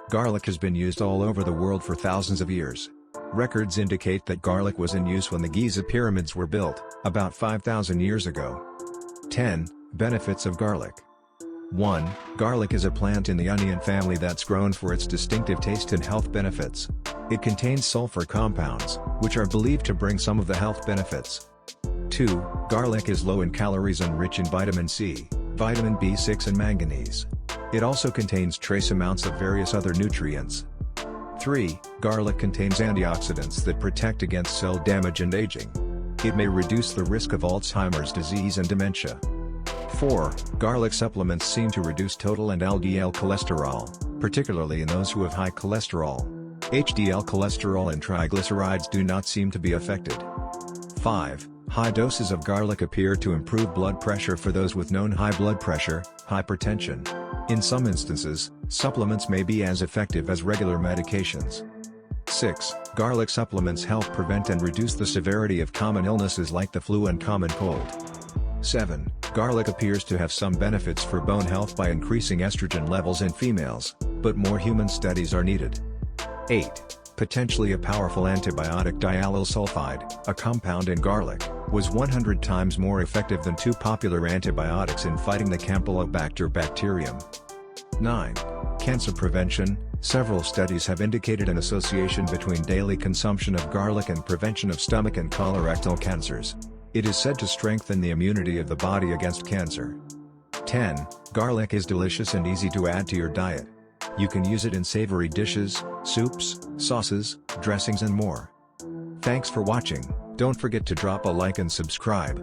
Garlic has been used all over the world for thousands of years. Records indicate that garlic was in use when the Giza pyramids were built, about 5,000 years ago. 10. Benefits of garlic. 1. Garlic is a plant in the onion family that's grown for its distinctive taste and health benefits. It contains sulfur compounds, which are believed to bring some of the health benefits. 2. Garlic is low in calories and rich in vitamin C, vitamin B6 and manganese. It also contains trace amounts of various other nutrients. 3. Garlic contains antioxidants that protect against cell damage and aging. It may reduce the risk of Alzheimer's disease and dementia. 4. Garlic supplements seem to reduce total and LDL cholesterol, particularly in those who have high cholesterol. HDL cholesterol and triglycerides do not seem to be affected. 5. High doses of garlic appear to improve blood pressure for those with known high blood pressure, hypertension. In some instances, supplements may be as effective as regular medications. 6. Garlic supplements help prevent and reduce the severity of common illnesses like the flu and common cold. 7. Garlic appears to have some benefits for bone health by increasing estrogen levels in females, but more human studies are needed. 8. Potentially a powerful antibiotic, diallyl sulfide, a compound in garlic, was 100 times more effective than two popular antibiotics in fighting the Campylobacter bacterium. 9. Cancer prevention. Several studies have indicated an association between daily consumption of garlic and prevention of stomach and colorectal cancers. It is said to strengthen the immunity of the body against cancer. 10. Garlic is delicious and easy to add to your diet. You can use it in savory dishes, soups, sauces, dressings and more. Thanks for watching. Don't forget to drop a like and subscribe.